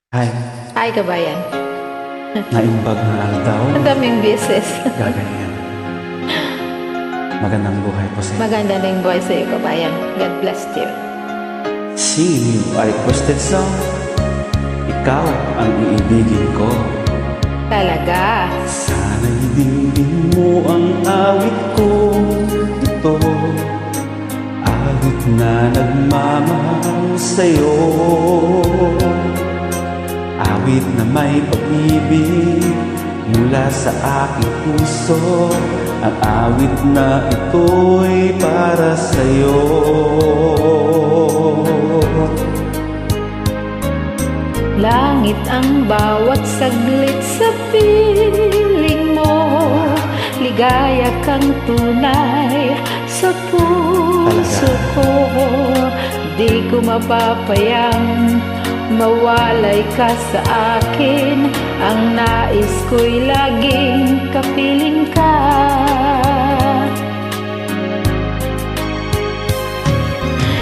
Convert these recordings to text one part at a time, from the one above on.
Hi, Hi, kabayan. naimbag na aldaw. Ang daming beses. Gaganyan. Magandang buhay po sa iyo. Maganda na yung buhay sa'yo, kabayan. God bless you. Singing you a requested song. Ikaw ang iibigin ko. Talaga. Sana'y dinggin mo ang awit ko. Ito, awit na nagmamahal sa'yo. Awit na may pag-ibig mula sa aking puso. Ang awit na ito'y para sa'yo. Langit ang bawat saglit sa piling mo. Ligaya kang tunay sa puso ko. Di ko mapapayang mawalay ka sa akin. Ang nais ko'y laging kapiling ka.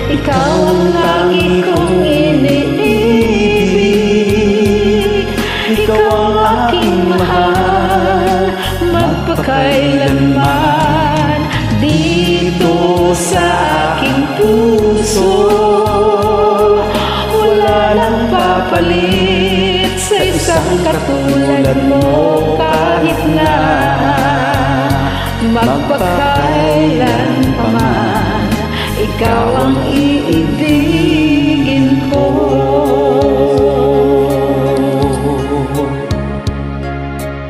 Ikaw ang lagi kong iniibig. Ikaw ang aking mahal, magpakailanman. Dito sa aking puso walang papalit sa isang katulad mo. Kahit na magpakailan pa man, ikaw ang iibigin ko.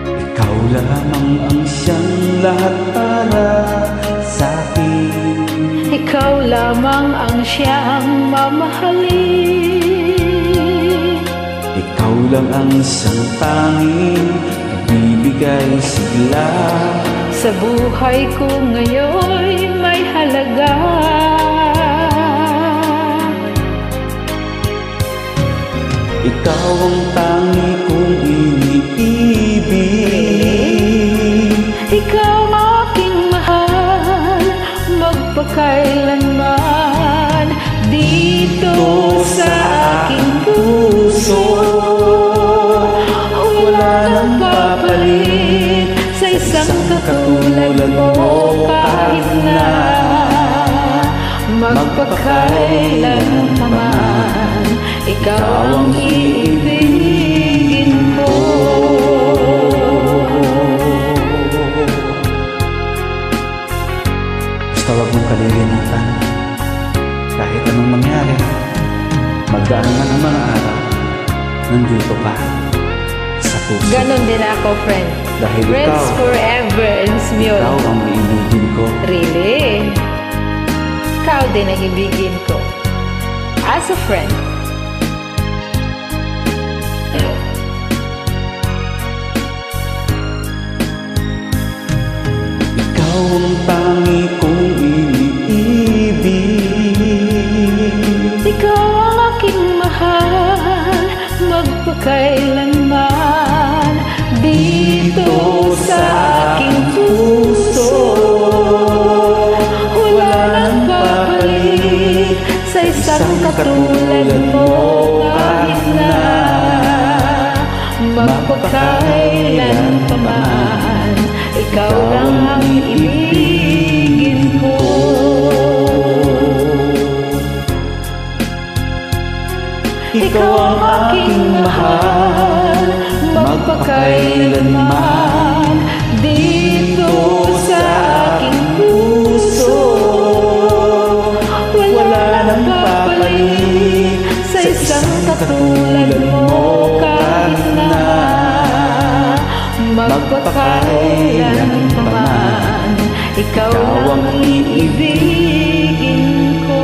Ikaw lamang ang siyang lahat para sa'kin. Ikaw lamang ang siyang mamahalin. Ikaw lang ang siyang tanging nagbibigay sigla. Sa buhay ko ngayon may halaga. Ikaw ang tangi kong iniibig. Ikaw ang aking mahal, magpakailanman. Dito sa aking puso wala nang papalit sa isang katulad mo. Kahit na magpakailan pa man, ikaw ang iibigin ko. Basta wag mong kalilimutan, kahit anong mangyari, magdaan man ang mga araw, nandito ka sa puso. Ganon din ako, friend. Dahil Friends ikaw, forever and smule. ikaw ang iibigin ko. Really? Ikaw din ang ibigin ko. As a friend. Ikaw ang tangi kong iniibig. Ikaw ang aking mahal, magpakailanman. Dito sa aking puso wala nang papalit sa isang katulad mo. Kahit na magpakailan pa man, ikaw lang ang ibigin ko. Ikaw ang aking mahal, magpakailanman. Dito sa aking puso wala nang papalit sa isang katulad mo. Kahit na magpakailan pa man, ikaw ang iibigin ko.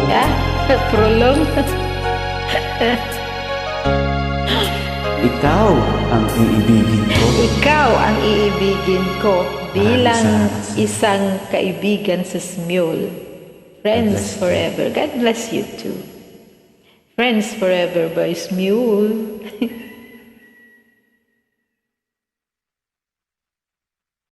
Yeah, prolong. Ikaw ang iibigin ko. Ikaw ang iibigin ko bilang Maraming salamat. isang kaibigan sa Smule. Friends forever. God bless you too. Friends forever by Smule.